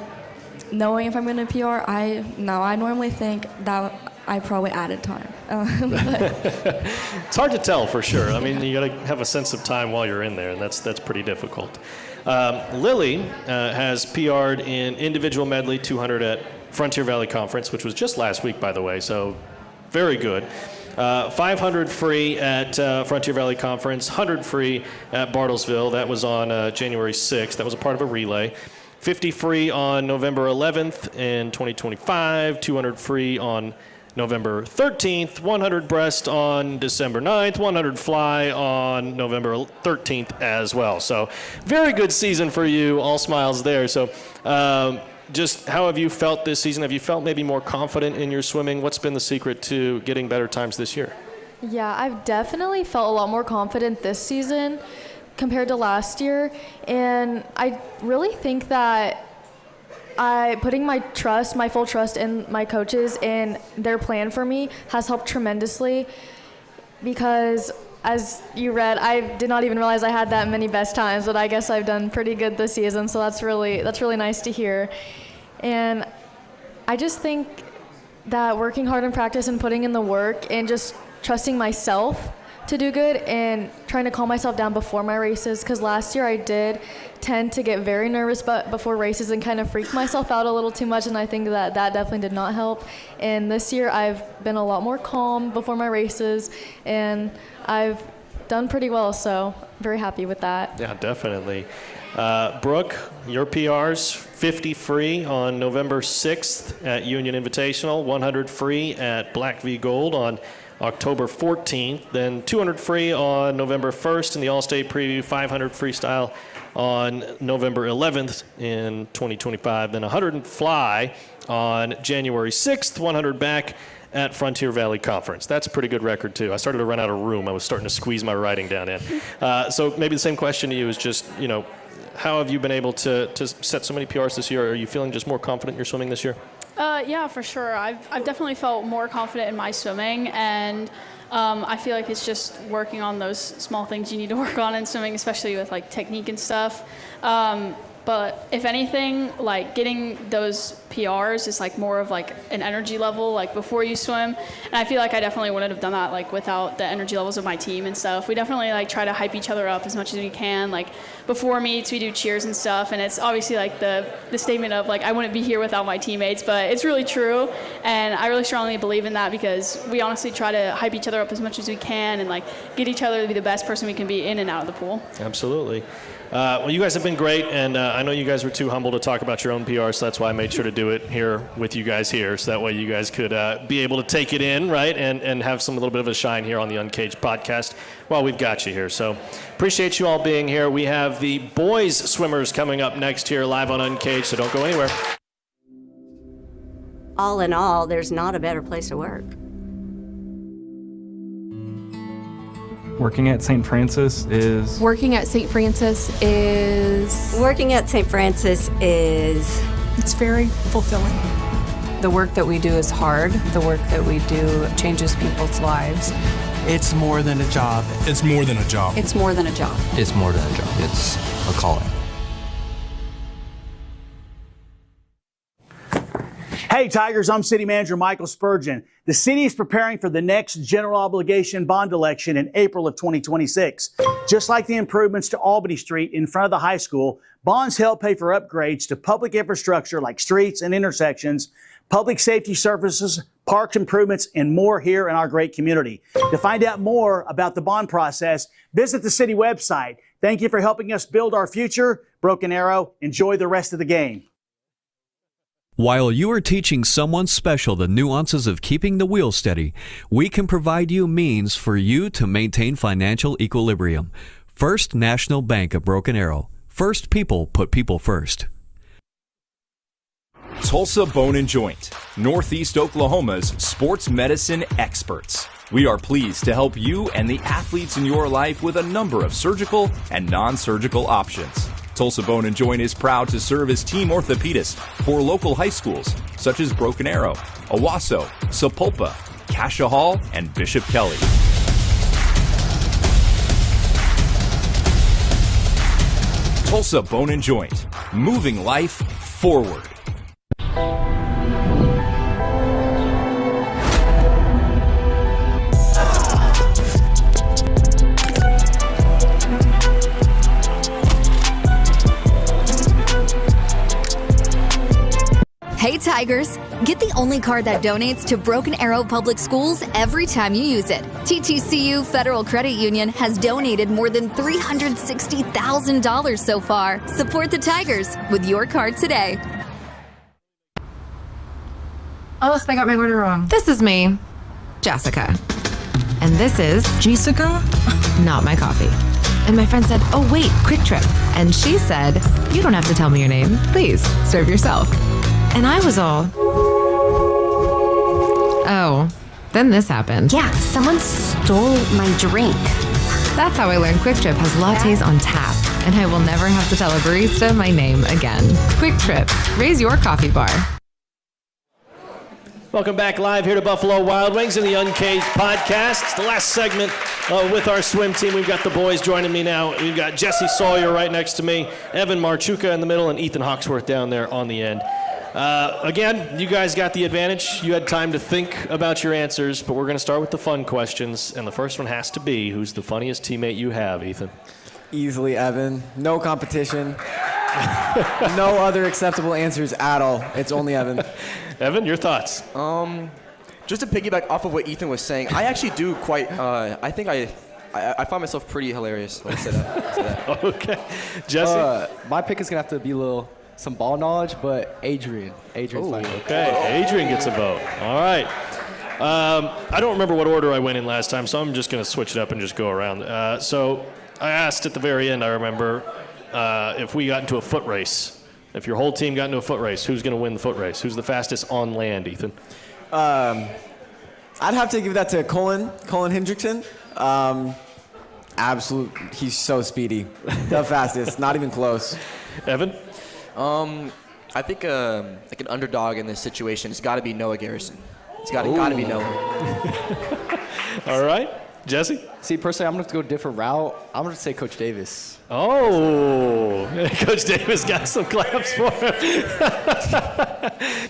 knowing if I'm going to PR, I normally think that I probably added time. It's hard to tell for sure. I mean, you got to have a sense of time while you're in there, and that's pretty difficult. Lily has PR'd in individual medley 200 at Frontier Valley Conference, which was just last week, by the way, so very good. 500 free at Frontier Valley Conference, 100 free at Bartlesville. That was on January 6th. That was a part of a relay. 50 free on November 11th in 2025, 200 free on November 13th, 100 breast on December 9th, 100 fly on November 13th as well. So very good season for you, all smiles there. So just how have you felt this season? Have you felt maybe more confident in your swimming? What's been the secret to getting better times this year? Yeah, I've definitely felt a lot more confident this season compared to last year. And I really think that putting my full trust in my coaches and their plan for me has helped tremendously, because as you read, I did not even realize I had that many best times, but I guess I've done pretty good this season, so that's really nice to hear. And I just think that working hard in practice and putting in the work and just trusting myself to do good and trying to calm myself down before my races, because last year I did tend to get very nervous before races and kind of freak myself out a little too much, and I think that definitely did not help. And this year I've been a lot more calm before my races, and I've done pretty well, so very happy with that. Yeah, definitely. Brooke, your PRs, 50 free on November 6th at Union Invitational, 100 free at Black v Gold on October 14th, then 200 free on November 1st in the All-State Preview, 500 freestyle on November 11th in 2025, then 100 fly on January 6th, 100 back at Frontier Valley Conference. That's a pretty good record, too. I started to run out of room. I was starting to squeeze my writing down in. So maybe the same question to you is just, how have you been able to set so many PRs this year? Are you feeling just more confident in your swimming this year? Yeah, for sure. I've definitely felt more confident in my swimming, and I feel like it's just working on those small things you need to work on in swimming, especially with like technique and stuff. But if anything, like getting those PRs is like more of like an energy level, like before you swim. And I feel like I definitely wouldn't have done that like without the energy levels of my team and stuff. We definitely like try to hype each other up as much as we can. Like before meets, we do cheers and stuff. And it's obviously like the statement of like, I wouldn't be here without my teammates, but it's really true. And I really strongly believe in that, because we honestly try to hype each other up as much as we can and like get each other to be the best person we can be in and out of the pool. Absolutely. Well, you guys have been great, and I know you guys were too humble to talk about your own PR, so that's why I made sure to do it here with you guys here, so that way you guys could be able to take it in, right, and have a little bit of a shine here on the Uncaged podcast while we've got you here. So appreciate you all being here. We have the boys swimmers coming up next here live on Uncaged, so don't go anywhere. all in all, there's not a better place to work. Working at St. Francis is... Working at St. Francis is... Working at St. Francis is... It's very fulfilling. The work that we do is hard. The work that we do changes people's lives. It's more than a job. It's more than a job. It's more than a job. It's more than a job. It's a calling. Hey Tigers, I'm City Manager Michael Spurgeon. The city is preparing for the next general obligation bond election in April of 2026. Just like the improvements to Albany Street in front of the high school, bonds help pay for upgrades to public infrastructure like streets and intersections, public safety services, parks improvements, and more here in our great community. To find out more about the bond process, visit the city website. Thank you for helping us build our future. Broken Arrow, enjoy the rest of the game. While you are teaching someone special the nuances of keeping the wheel steady, we can provide you means for you to maintain financial equilibrium. First National Bank of Broken Arrow. First people put people first. Tulsa Bone and Joint, Northeast Oklahoma's sports medicine experts. We are pleased to help you and the athletes in your life with a number of surgical and non-surgical options. Tulsa Bone and Joint is proud to serve as team orthopedist for local high schools such as Broken Arrow, Owasso, Sapulpa, Cascia Hall, and Bishop Kelly. Tulsa Bone and Joint, moving life forward. Hey Tigers, get the only card that donates to Broken Arrow Public Schools every time you use it. TTCU Federal Credit Union has donated more than $360,000 so far. Support the Tigers with your card today. Oh, I got my order wrong. This is me, Jessica. And this is Jessica? not my coffee. And my friend said, oh wait, Quick Trip. And she said, you don't have to tell me your name. Please, serve yourself. And I was all, oh, then this happened. Yeah, someone stole my drink. That's how I learned Quick Trip has lattes on tap, and I will never have to tell a barista my name again. Quick Trip, raise your coffee bar. Welcome back live here to Buffalo Wild Wings in the Uncaged podcast. It's the last segment with our swim team. We've got the boys joining me now. We've got Jesse Sawyer right next to me, Evan Marchuka in the middle, and Ethan Hawksworth down there on the end. Again, you guys got the advantage. You had time to think about your answers, but we're going to start with the fun questions. And the first one has to be, who's the funniest teammate you have, Ethan? Easily Evan. No competition. No other acceptable answers at all. It's only Evan. Evan, your thoughts? Just to piggyback off of what Ethan was saying, I actually do quite, I think I find myself pretty hilarious. Let's say that. Okay. Jesse? My pick is going to have to be some ball knowledge, but Adrian's fine. Okay, Adrian gets a vote. All right. I don't remember what order I went in last time, so I'm just going to switch it up and just go around. So I asked at the very end, I remember, if we got into a foot race. If your whole team got into a foot race, who's going to win the foot race? Who's the fastest on land, Ethan? I'd have to give that to Colin Hendrickson. He's so speedy. The fastest, not even close. Evan? I think like an underdog in this situation, it's got to be Noah Garrison. It's got to be Noah. All right. Jesse? See, personally, I'm going to have to go a different route. I'm going to say Coach Davis. Oh, Coach Davis got some claps for him.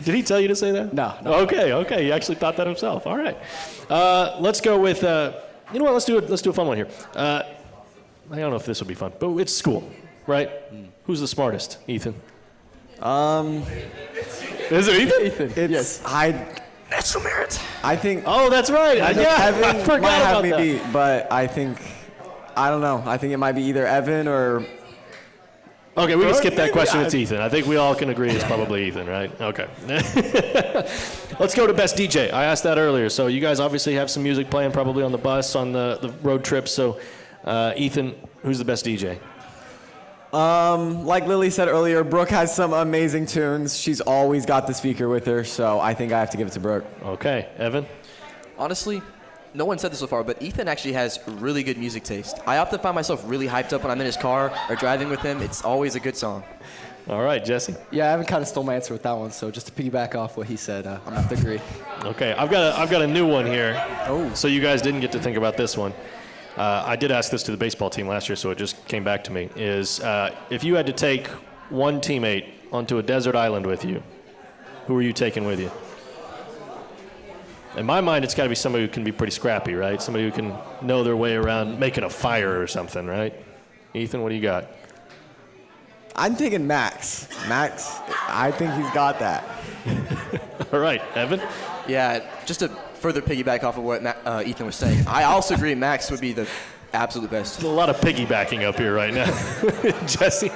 Did he tell you to say that? No. Okay. He actually thought that himself. All right. Let's go with, you know what, let's do a fun one here. I don't know if this will be fun, but it's school, right? Who's the smartest, Ethan? Is it Ethan? Ethan. Yes. Natural merit. I think. Oh, that's right. I forgot might have about me that. beat, but I don't know. I think it might be either Evan or. Okay, we can skip that question. It's Ethan. I think we all can agree it's probably Ethan, right? Okay. Let's go to best DJ. I asked that earlier. So you guys obviously have some music playing probably on the bus, on the road trip. So Ethan, who's the best DJ? Like Lily said earlier, Brooke has some amazing tunes. She's always got the speaker with her, so I think I have to give it to Brooke. Okay, Evan? Honestly, no one said this so far, but Ethan actually has really good music taste. I often find myself really hyped up when I'm in his car or driving with him. It's always a good song. All right, Jesse? Yeah, Evan kind of stole my answer with that one, so just to piggyback off what he said, I'm going to have to agree. Okay, I've got a new one here. Oh. So you guys didn't get to think about this one. I did ask this to the baseball team last year, so it just came back to me, is if you had to take one teammate onto a desert island with you, who are you taking with you? In my mind, it's got to be somebody who can be pretty scrappy, right? Somebody who can know their way around making a fire or something, right? Ethan, what do you got? I'm thinking Max. Max, I think he's got that. All right, Evan? Yeah, just to further piggyback off of what Ethan was saying, I also agree Max would be the absolute best. There's a lot of piggybacking up here right now. Jesse?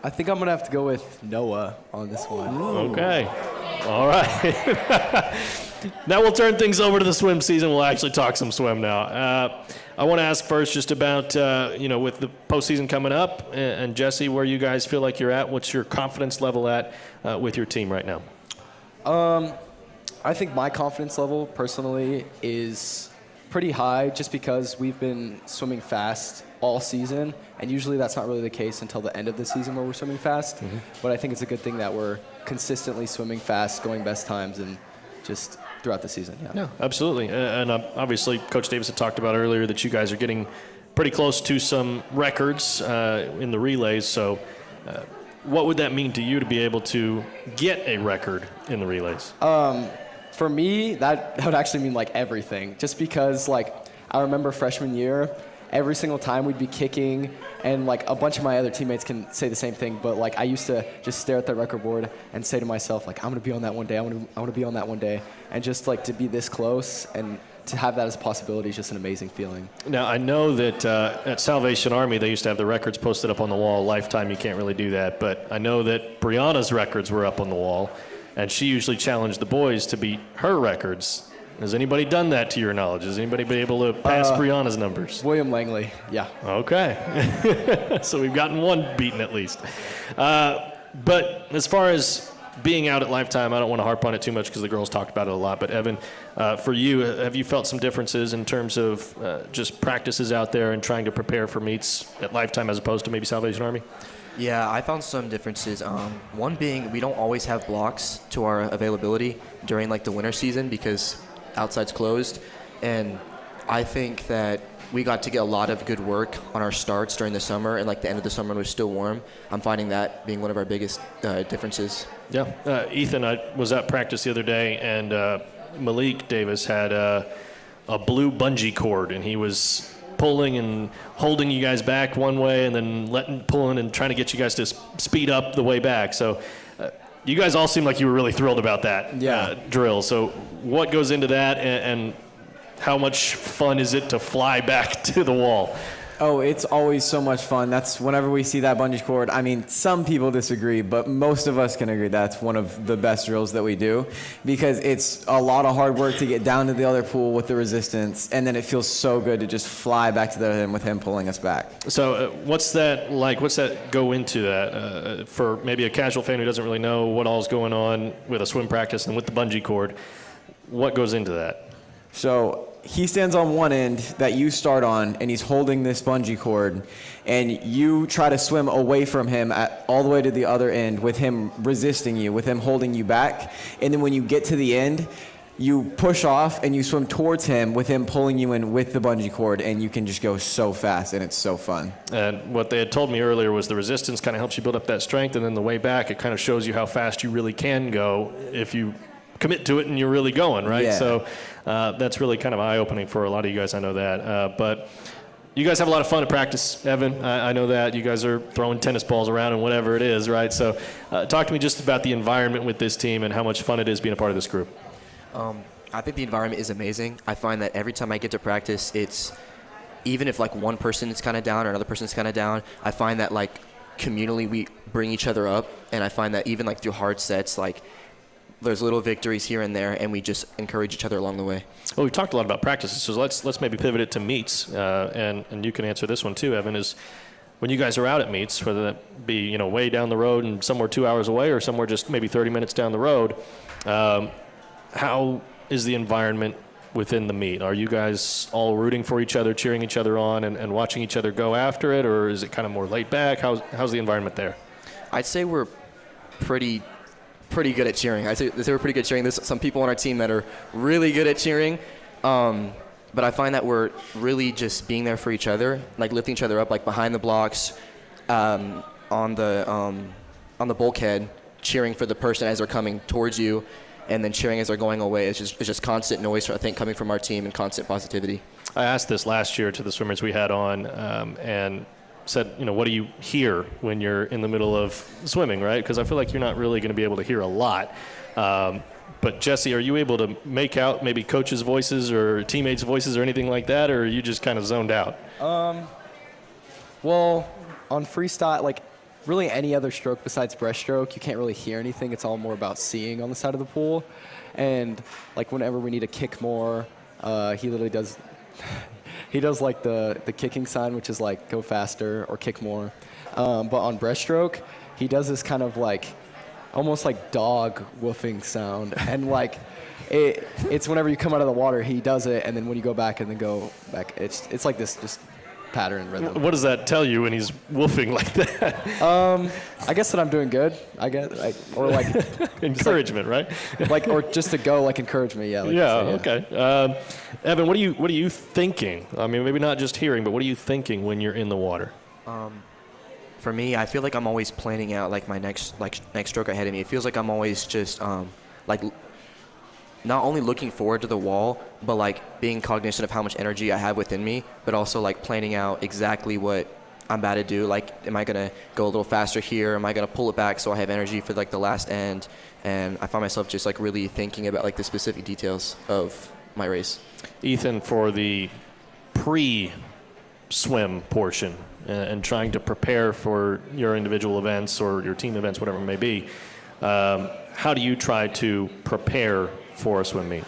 I think I'm going to have to go with Noah on this one. Okay. All right. Now we'll turn things over to the swim season. We'll actually talk some swim now. I want to ask first just about, with the postseason coming up, and Jesse, where you guys feel like you're at. What's your confidence level at with your team right now? I think my confidence level, personally, is pretty high just because we've been swimming fast all season, and usually that's not really the case until the end of the season where we're swimming fast. Mm-hmm. But I think it's a good thing that we're consistently swimming fast, going best times, and just throughout the season. Yeah, absolutely. And obviously, Coach Davis had talked about earlier that you guys are getting pretty close to some records in the relays. So what would that mean to you to be able to get a record in the relays? For me, that would actually mean everything. Just because I remember freshman year, every single time we'd be kicking, and a bunch of my other teammates can say the same thing, but I used to just stare at the record board and say to myself, I'm going to be on that one day, I want to be on that one day. And just to be this close and to have that as a possibility is just an amazing feeling. Now, I know that at Salvation Army, they used to have the records posted up on the wall. Lifetime, you can't really do that. But I know that Breonna's records were up on the wall, and she usually challenged the boys to beat her records. Has anybody done that to your knowledge? Has anybody been able to pass Breonna's numbers? William Langley, yeah. Okay. So we've gotten one beaten at least. But as far as being out at Lifetime, I don't want to harp on it too much because the girls talked about it a lot. But Evan, for you, have you felt some differences in terms of just practices out there and trying to prepare for meets at Lifetime as opposed to maybe Salvation Army? Yeah, I found some differences. One being we don't always have blocks to our availability during the winter season because outside's closed, and I think that we got to get a lot of good work on our starts during the summer, and the end of the summer when it was still warm. I'm finding that being one of our biggest differences. Yeah, Ethan, I was at practice the other day, and Malik Davis had a blue bungee cord, and he was pulling and holding you guys back one way, and then pulling and trying to get you guys to speed up the way back. So you guys all seem like you were really thrilled about that drill. So what goes into that, and how much fun is it to fly back to the wall? Oh, it's always so much fun. That's whenever we see that bungee cord. I mean, some people disagree, but most of us can agree that's one of the best drills that we do because it's a lot of hard work to get down to the other pool with the resistance, and then it feels so good to just fly back to the other end with him pulling us back. So what's that like? What's that go into that? For maybe a casual fan who doesn't really know what all's going on with a swim practice and with the bungee cord, what goes into that? So he stands on one end that you start on, and he's holding this bungee cord, and you try to swim away from him all the way to the other end with him resisting you, with him holding you back. And then when you get to the end, you push off and you swim towards him with him pulling you in with the bungee cord, and you can just go so fast, and it's so fun. And what they had told me earlier was the resistance kind of helps you build up that strength, and then the way back, it kind of shows you how fast you really can go if you commit to it and you're really going, right? Yeah. So that's really kind of eye-opening for a lot of you guys. I know that. But you guys have a lot of fun at practice, Evan. I know that. You guys are throwing tennis balls around and whatever it is, right? So talk to me just about the environment with this team and how much fun it is being a part of this group. I think the environment is amazing. I find that every time I get to practice, it's even if one person is kind of down or another person is kind of down, I find that communally we bring each other up, and I find that even through hard sets, there's little victories here and there, and we just encourage each other along the way. Well, we've talked a lot about practices, so let's maybe pivot it to meets, and you can answer this one too, Evan. Is when you guys are out at meets, whether that be, you know, way down the road and somewhere 2 hours away or somewhere just maybe 30 minutes down the road, how is the environment within the meet? Are you guys all rooting for each other, cheering each other on, and watching each other go after it, or is it kind of more laid back? How's the environment there? I'd say we're pretty good at cheering. I'd say we're pretty good at cheering. There's some people on our team that are really good at cheering. But I find that we're really just being there for each other, like lifting each other up, like behind the blocks, on the bulkhead, cheering for the person as they're coming towards you, and then cheering as they're going away. It's just constant noise, I think, coming from our team and constant positivity. I asked this last year to the swimmers we had on, and said, you know, what do you hear when you're in the middle of swimming, right? Because I feel like you're not really going to be able to hear a lot. But Jesse, are you able to make out maybe coaches' voices or teammates' voices or anything like that, or are you just kind of zoned out? Well, on freestyle, like really any other stroke besides breaststroke, you can't really hear anything. It's all more about seeing on the side of the pool. And like whenever we need to kick more, he literally does he does like the kicking sign, which is like go faster or kick more. But on breaststroke, he does this kind of like almost like dog woofing sound, and like it's whenever you come out of the water, he does it, and then when you go back and then go back, it's like this just pattern rhythm. What does that tell you when he's woofing like that? I guess that I'm doing good. I guess, or like encouragement, like, right? Like, or just to go, like encourage me. Yeah. Like Okay. Evan, what are you thinking? I mean, maybe not just hearing, but what are you thinking when you're in the water? For me, I feel like I'm always planning out like my next stroke ahead of me. It feels like I'm always just like not only looking forward to the wall, but like being cognizant of how much energy I have within me, but also like planning out exactly what I'm about to do. Like, am I gonna go a little faster here? Am I gonna pull it back so I have energy for like the last end? And I find myself just like really thinking about like the specific details of my race. Ethan, for the pre-swim portion and trying to prepare for your individual events or your team events, whatever it may be, how do you try to prepare for a swim meet?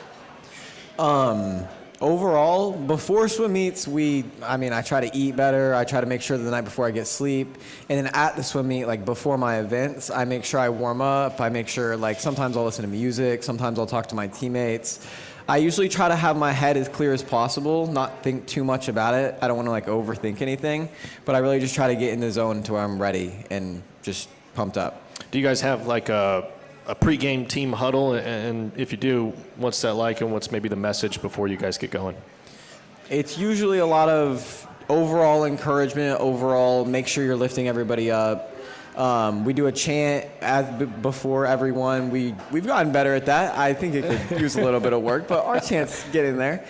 Overall, before swim meets, I try to eat better. I try to make sure that the night before I get sleep. And then at the swim meet, like before my events, I make sure I warm up. I make sure, like, sometimes I'll listen to music. Sometimes I'll talk to my teammates. I usually try to have my head as clear as possible, not think too much about it. I don't want to, like, overthink anything. But I really just try to get in the zone to where I'm ready and just pumped up. Do you guys have, like, a pregame team huddle, and if you do, what's that like, and what's maybe the message before you guys get going? It's usually a lot of overall encouragement, overall make sure you're lifting everybody up. We do a chant before everyone. We've gotten better at that. I think it could use a little bit of work, but our chants get in there.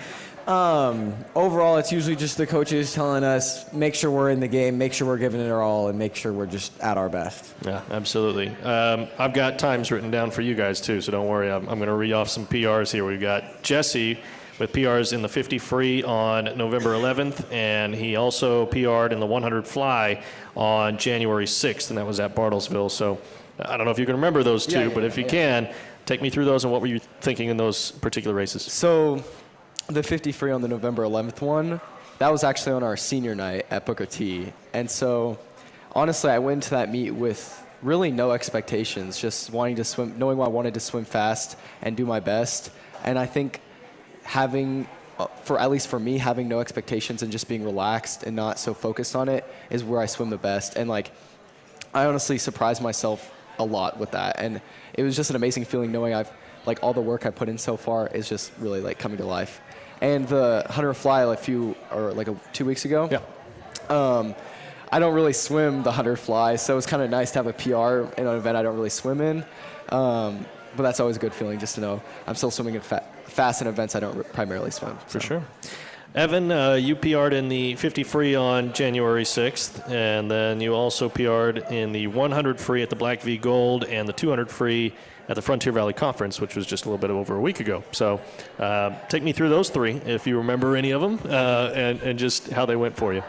Overall, it's usually just the coaches telling us, make sure we're in the game, make sure we're giving it our all, and make sure we're just at our best. Yeah, absolutely. I've got times written down for you guys, too, so don't worry. I'm going to read off some PRs here. We've got Jesse with PRs in the 50 free on November 11th, and he also PR'd in the 100 fly on January 6th, and that was at Bartlesville. So I don't know if you can remember those two, but if you can, take me through those and what were you thinking in those particular races? So the 50 free on the November 11th one, that was actually on our senior night at Booker T. And so honestly, I went into that meet with really no expectations, just wanting to swim, knowing I wanted to swim fast and do my best. And I think having, at least for me, having no expectations and just being relaxed and not so focused on it is where I swim the best. And like, I honestly surprised myself a lot with that. And it was just an amazing feeling knowing like all the work I put in so far is just really like coming to life. And the 100 fly 2 weeks ago. Yeah. I don't really swim the 100 fly, so it's kind of nice to have a PR in an event I don't really swim in. But that's always a good feeling just to know I'm still swimming fast in events I don't primarily swim. For sure. Evan, you PR'd in the 50 free on January 6th, and then you also PR'd in the 100 free at the Black V Gold and the 200 free at the Frontier Valley Conference, which was just a little bit over a week ago. So take me through those three, if you remember any of them, and just how they went for you.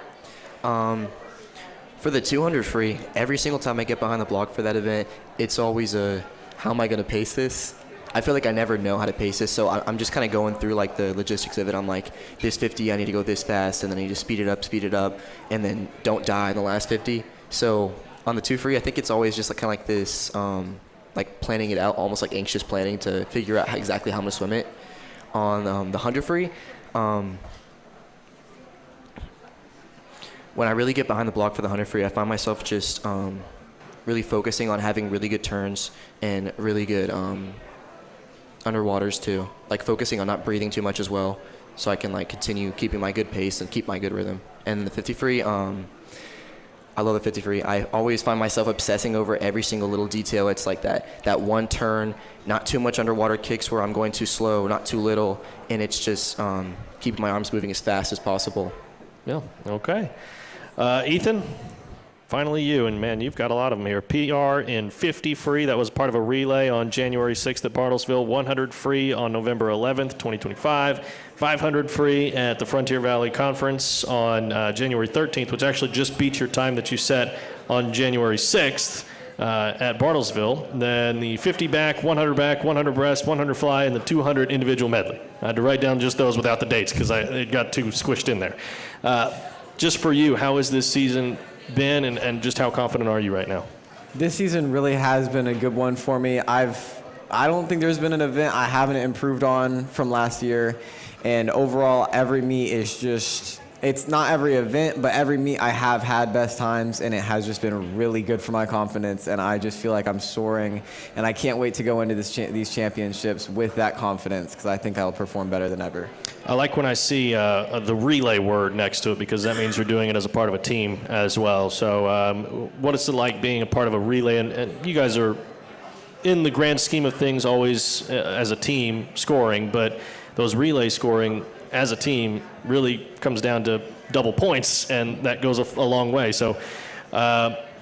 For the 200 free, every single time I get behind the block for that event, it's always how am I going to pace this? I feel like I never know how to pace this, so I'm just kind of going through like the logistics of it. I'm like, this 50, I need to go this fast, and then I need to speed it up, and then don't die in the last 50. So on the 2 free, I think it's always just like kind of like this, like planning it out, almost like anxious planning to figure out exactly how I'm gonna swim it. On the 100 free, when I really get behind the block for the 100 free, I find myself just really focusing on having really good turns and really good underwaters too. Like focusing on not breathing too much as well, so I can like continue keeping my good pace and keep my good rhythm. And the 50 free, I love the 50 free. I always find myself obsessing over every single little detail. It's like that one turn, not too much underwater kicks where I'm going too slow, not too little, and it's just keeping my arms moving as fast as possible. Yeah, okay. Ethan, finally you, and man, you've got a lot of them here. PR in 50 free, that was part of a relay on January 6th at Bartlesville. 100 free on November 11th, 2025. 500 free at the Frontier Valley Conference on January 13th, which actually just beat your time that you set on January 6th at Bartlesville. Then the 50 back, 100 back, 100 breast, 100 fly, and the 200 individual medley. I had to write down just those without the dates because it got too squished in there. Just for you, how has this season been, and just how confident are you right now? This season really has been a good one for me. I don't think there's been an event I haven't improved on from last year. And overall, every meet is just, it's not every event, but every meet I have had best times, and it has just been really good for my confidence. And I just feel like I'm soaring, and I can't wait to go into these championships with that confidence because I think I'll perform better than ever. I like when I see the relay word next to it because that means you're doing it as a part of a team as well. So what is it like being a part of a relay? And you guys are, in the grand scheme of things, always as a team scoring, but those relay scoring as a team really comes down to double points, and that goes a long way. So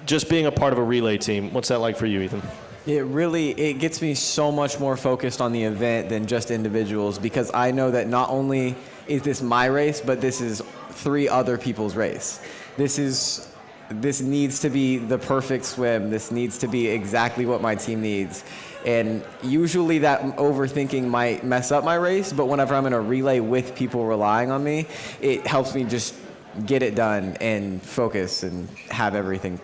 just being a part of a relay team, what's that like for you, Ethan? It gets me so much more focused on the event than just individuals, because I know that not only is this my race, but this is 3 other people's race. This needs to be the perfect swim. This needs to be exactly what my team needs. And usually that overthinking might mess up my race, but whenever I'm in a relay with people relying on me, it helps me just get it done and focus and have everything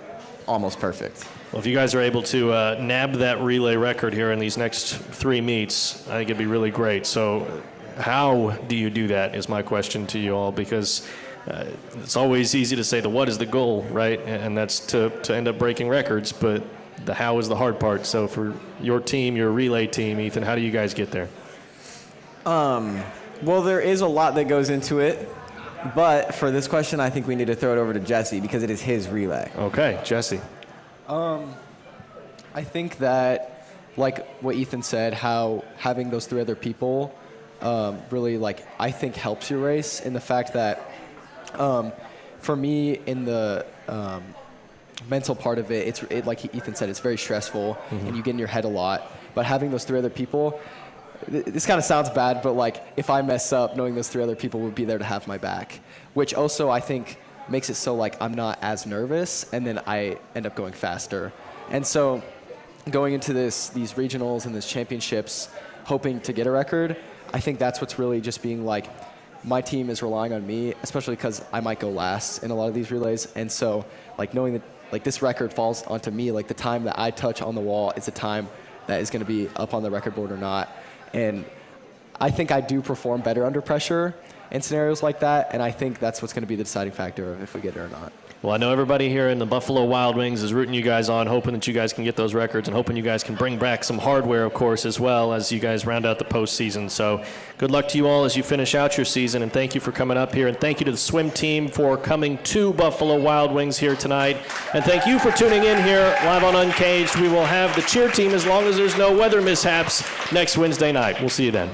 almost perfect. Well, if you guys are able to nab that relay record here in these next 3 meets, I think it'd be really great. So how do you do that is my question to you all, because it's always easy to say what is the goal, right? And that's to end up breaking records, but the how is the hard part. So for your team, your relay team, Ethan, how do you guys get there? Well, there is a lot that goes into it, but for this question, I think we need to throw it over to Jesse because it is his relay. Okay, Jesse. I think that, like what Ethan said, how having those 3 other people really, I think helps your race in the fact that for me, in the mental part of it, like Ethan said, it's very stressful, and you get in your head a lot. But having those 3 other people, this kind of sounds bad, but if I mess up, knowing those 3 other people would be there to have my back, which also I think makes it so I'm not as nervous, and then I end up going faster. And so going into these regionals and these championships, hoping to get a record, I think that's what's really just being my team is relying on me, especially because I might go last in a lot of these relays. And so knowing that this record falls onto me, the time that I touch on the wall is the time that is going to be up on the record board or not. And I think I do perform better under pressure in scenarios like that, and I think that's what's going to be the deciding factor of if we get it or not. Well, I know everybody here in the Buffalo Wild Wings is rooting you guys on, hoping that you guys can get those records and hoping you guys can bring back some hardware, of course, as well as you guys round out the postseason. So good luck to you all as you finish out your season, and thank you for coming up here. And thank you to the swim team for coming to Buffalo Wild Wings here tonight. And thank you for tuning in here live on Uncaged. We will have the cheer team, as long as there's no weather mishaps, next Wednesday night. We'll see you then.